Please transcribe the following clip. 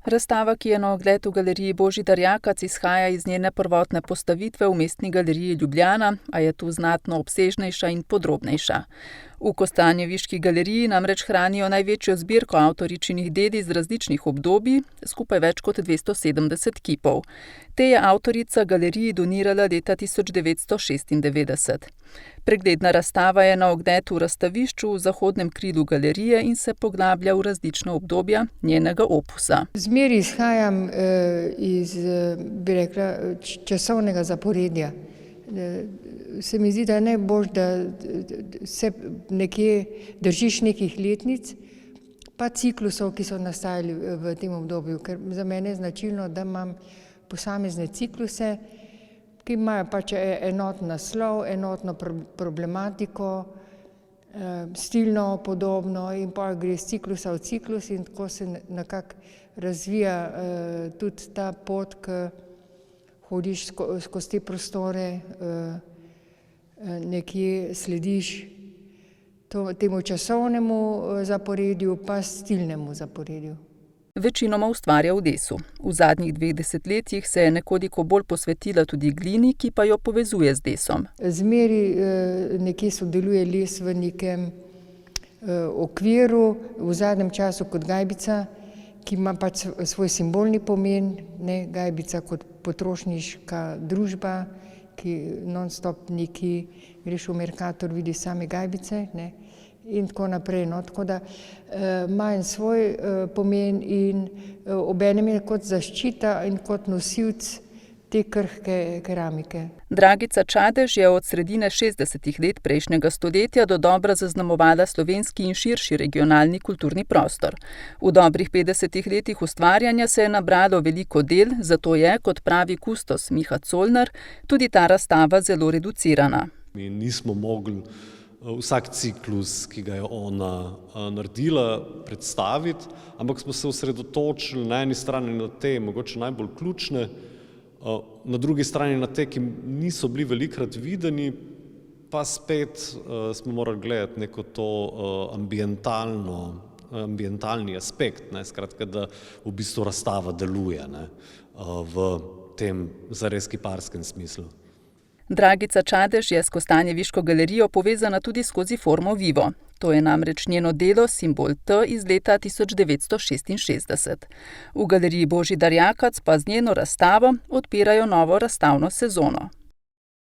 Razstava, ki je na ogled v galeriji Božidar Jakac, izhaja iz njene prvotne postavitve v Mestni galeriji Ljubljana, a je tu znatno obsežnejša in podrobnejša. V kostanjeviški galeriji namreč hranijo največjo zbirko avtoričinih del iz različnih obdobij, skupaj več kot 270 kipov. Te je avtorica galeriji donirala leta 1996. Pregledna razstava je na ogled v razstavišču v zahodnem krilu galerije in se poglablja v različna obdobja njenega opusa. Zmeraj izhajam iz, bi rekla, časovnega zaporedja. Se mi zdi, da je najboljše, da se nekje držiš nekih letnic, pa ciklusov, ki so nastajali v tem obdobju, ker za mene je značilno, da imam posamezne cikluse, ki imajo pač enoten naslov, enotno problematiko, stilno podobno in pa gre iz ciklusa v ciklus in tako se nekako razvija tudi ta pot, ki hodiš skozi te prostore, nekje slediš temu časovnemu zaporedju pa stilnemu zaporedju. Večinoma ustvarja v desu. V zadnjih 2 desetletjih se je nekoliko bolj posvetila tudi glini, ki pa jo povezuje z desom. Zmeraj nekje sodeluje les v nekem okviru, v zadnjem času kot gajbica, ki ima pač svoj simbolni pomen, ne, gajbica kot potrošniška družba, ki non-stop neki greš v Mercator, vidiš same gajbice, ne, in tako naprej. No, tako da ima en svoj pomen in obenem je kot zaščita in kot nosilec te krhke keramike. Dragica Čadež je od sredine 60. let prejšnjega stoletja dodobra zaznamovala slovenski in širši regionalni kulturni prostor. V dobrih 50 letih ustvarjanja se je nabralo veliko del, zato je, kot pravi kustos Miha Colnar, tudi ta razstava zelo reducirana. Mi nismo mogli vsak ciklus, ki ga je ona naredila, predstaviti, ampak smo se osredotočili na eni strani na te mogoče najbolj ključne, na drugi strani na te, ki niso bili velikokrat videni, pa spet smo morali gledati neko to ambientalni aspekt, ne, skratka, da v bistvu razstava deluje, ne, v tem zares kiparskem smislu. Dragica Čadež je s Kostanjeviško galerijo povezana tudi skozi formo vivo. To je namreč njeno delo Simbol T iz leta 1966. V galeriji Božidar Jakac pa z njeno razstavo odpirajo novo razstavno sezono.